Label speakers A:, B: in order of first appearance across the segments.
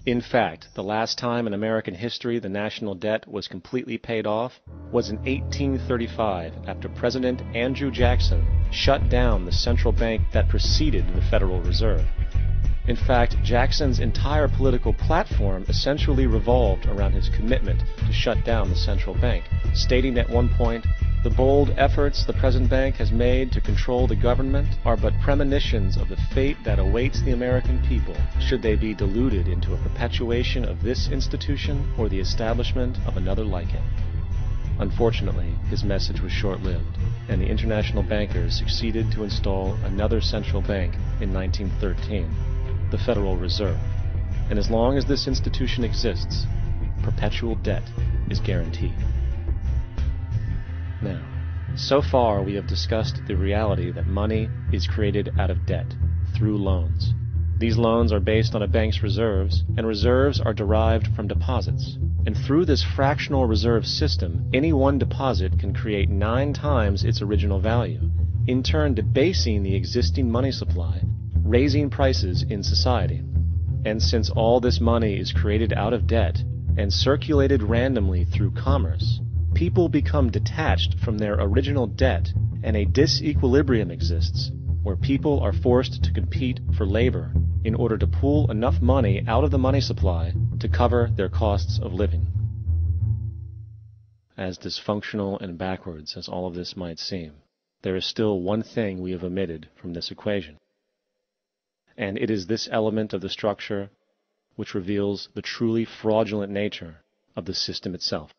A: In fact, the last time in American history the national debt was completely paid off was in 1835 after President Andrew Jackson shut down the central bank that preceded the Federal Reserve. In fact, Jackson's entire political platform essentially revolved around his commitment to shut down the central bank, stating at one point, "The bold efforts the present bank has made to control the government are but premonitions of the fate that awaits the American people should they be deluded into a perpetuation of this institution or the establishment of another like it." Unfortunately, his message was short-lived, and the international bankers succeeded to install another central bank in 1913, the Federal Reserve. And as long as this institution exists, perpetual debt is guaranteed. Now, so far we have discussed the reality that money is created out of debt, through loans. These loans are based on a bank's reserves, and reserves are derived from deposits. And through this fractional reserve system, any one deposit can create 9 times its original value, in turn debasing the existing money supply, raising prices in society. And since all this money is created out of debt and circulated randomly through commerce, people become detached from their original debt, and a disequilibrium exists where people are forced to compete for labor in order to pool enough money out of the money supply to cover their costs of living. As dysfunctional and backwards as all of this might seem, there is still one thing we have omitted from this equation. And it is this element of the structure which reveals the truly fraudulent nature of the system itself: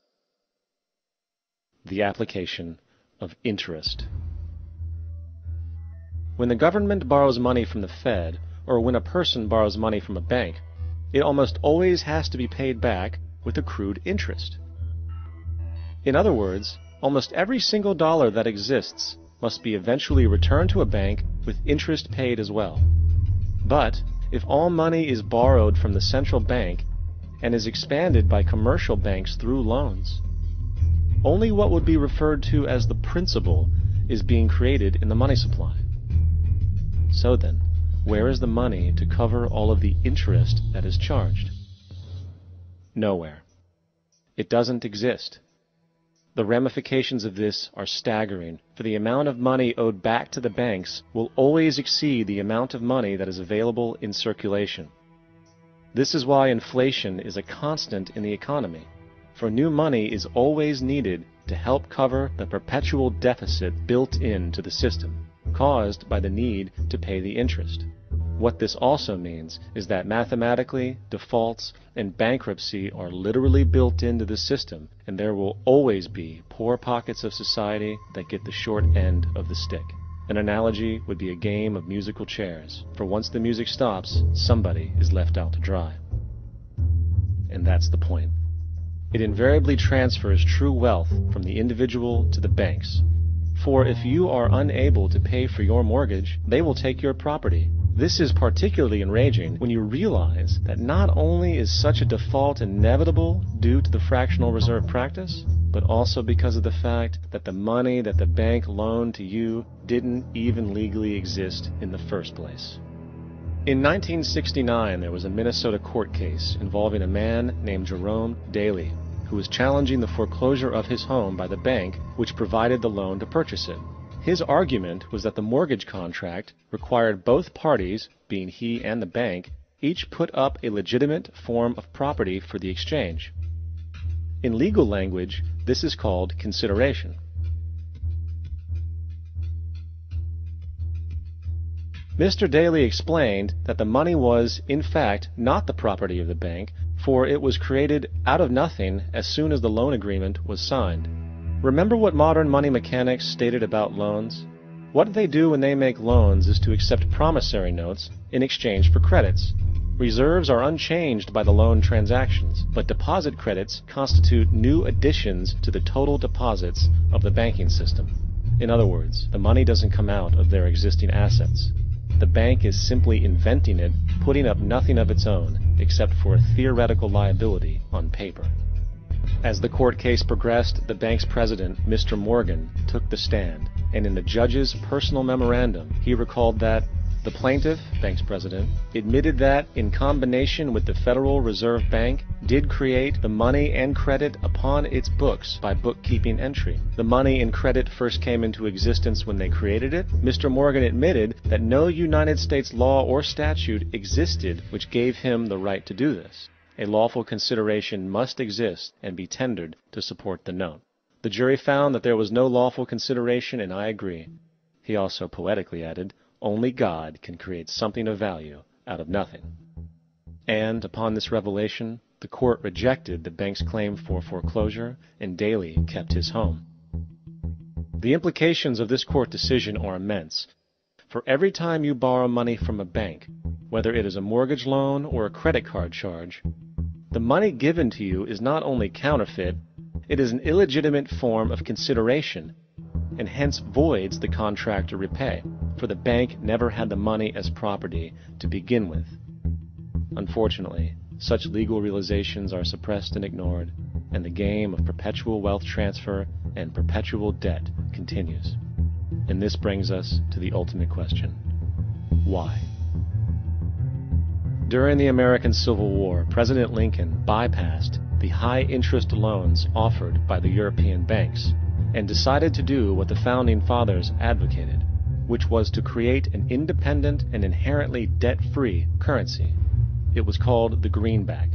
A: the application of interest. When the government borrows money from the Fed, or when a person borrows money from a bank, it almost always has to be paid back with accrued interest. In other words, almost every single dollar that exists must be eventually returned to a bank with interest paid as well. But if all money is borrowed from the central bank and is expanded by commercial banks through loans, only what would be referred to as the principal is being created in the money supply. So then, where is the money to cover all of the interest that is charged? Nowhere. It doesn't exist. The ramifications of this are staggering, for the amount of money owed back to the banks will always exceed the amount of money that is available in circulation. This is why inflation is a constant in the economy, for new money is always needed to help cover the perpetual deficit built into the system, caused by the need to pay the interest. What this also means is that mathematically, defaults and bankruptcy are literally built into the system, and there will always be poor pockets of society that get the short end of the stick. An analogy would be a game of musical chairs, for once the music stops, somebody is left out to dry. And that's the point. It invariably transfers true wealth from the individual to the banks. For if you are unable to pay for your mortgage, they will take your property. This is particularly enraging when you realize that not only is such a default inevitable due to the fractional reserve practice, but also because of the fact that the money that the bank loaned to you didn't even legally exist in the first place. In 1969, there was a Minnesota court case involving a man named Jerome Daly, who was challenging the foreclosure of his home by the bank which provided the loan to purchase it. His argument was that the mortgage contract required both parties, being he and the bank, each put up a legitimate form of property for the exchange. In legal language, this is called consideration. Mr. Daly explained that the money was, in fact, not the property of the bank, for it was created out of nothing as soon as the loan agreement was signed. Remember what modern money mechanics stated about loans? What they do when they make loans is to accept promissory notes in exchange for credits. Reserves are unchanged by the loan transactions, but deposit credits constitute new additions to the total deposits of the banking system. In other words, the money doesn't come out of their existing assets. The bank is simply inventing it, putting up nothing of its own, except for a theoretical liability on paper. As the court case progressed, the bank's president, Mr. Morgan, took the stand, and in the judge's personal memorandum, he recalled that, The plaintiff, bank's president, admitted that, in combination with the Federal Reserve Bank, did create the money and credit upon its books by bookkeeping entry. The money and credit first came into existence when they created it. Mr. Morgan admitted that no United States law or statute existed which gave him the right to do this. A lawful consideration must exist and be tendered to support the note. The jury found that there was no lawful consideration, and I agree. He also poetically added, "Only God can create something of value out of nothing." And upon this revelation, the court rejected the bank's claim for foreclosure, and Daly kept his home. The implications of this court decision are immense. For every time you borrow money from a bank, whether it is a mortgage loan or a credit card charge, the money given to you is not only counterfeit, it is an illegitimate form of consideration, and hence voids the contract to repay, for the bank never had the money as property to begin with. Unfortunately, such legal realizations are suppressed and ignored, and the game of perpetual wealth transfer and perpetual debt continues. And this brings us to the ultimate question: why? During the American Civil War, President Lincoln bypassed the high-interest loans offered by the European banks and decided to do what the Founding Fathers advocated, which was to create an independent and inherently debt-free currency. It was called the greenback.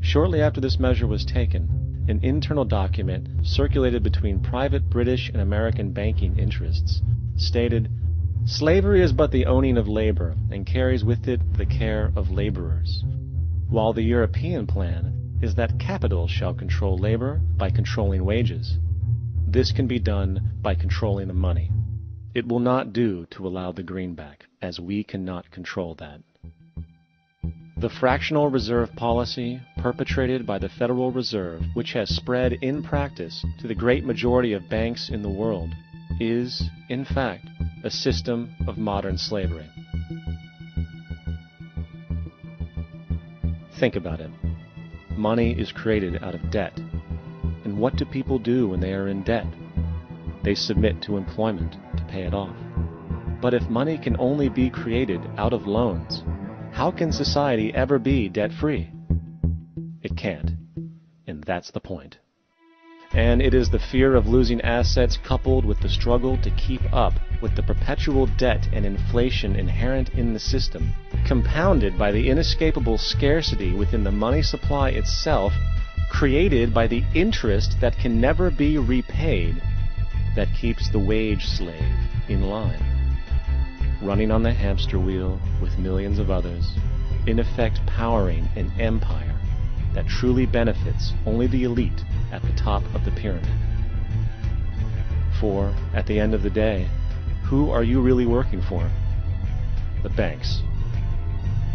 A: Shortly after this measure was taken, an internal document circulated between private British and American banking interests stated, "Slavery is but the owning of labor, and carries with it the care of laborers, while the European plan is that capital shall control labor by controlling wages. This can be done by controlling the money. It will not do to allow the greenback, as we cannot control that." The fractional reserve policy perpetrated by the Federal Reserve, which has spread in practice to the great majority of banks in the world, is, in fact, a system of modern slavery. Think about it. Money is created out of debt. And what do people do when they are in debt? They submit to employment to pay it off. But if money can only be created out of loans, how can society ever be debt-free? It can't. And that's the point. And it is the fear of losing assets coupled with the struggle to keep up with the perpetual debt and inflation inherent in the system, compounded by the inescapable scarcity within the money supply itself, created by the interest that can never be repaid, that keeps the wage slave in line, running on the hamster wheel with millions of others, in effect powering an empire that truly benefits only the elite at the top of the pyramid. For, at the end of the day, who are you really working for? The banks.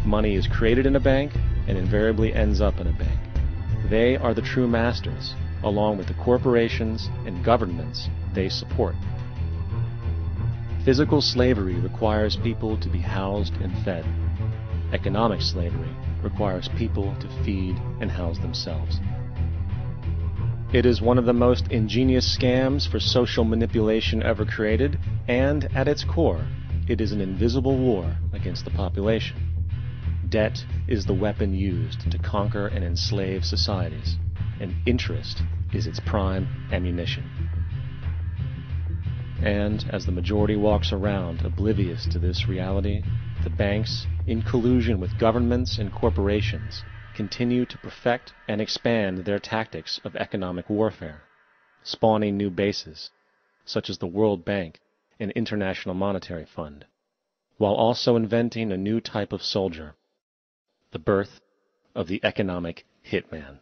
A: Money is created in a bank and invariably ends up in a bank. They are the true masters, along with the corporations and governments they support. Physical slavery requires people to be housed and fed. Economic slavery requires people to feed and house themselves. It is one of the most ingenious scams for social manipulation ever created, and at its core, it is an invisible war against the population. Debt is the weapon used to conquer and enslave societies, and interest is its prime ammunition. And as the majority walks around oblivious to this reality, the banks, in collusion with governments and corporations, continue to perfect and expand their tactics of economic warfare, spawning new bases, such as the World Bank and International Monetary Fund, while also inventing a new type of soldier, the birth of the economic hitman.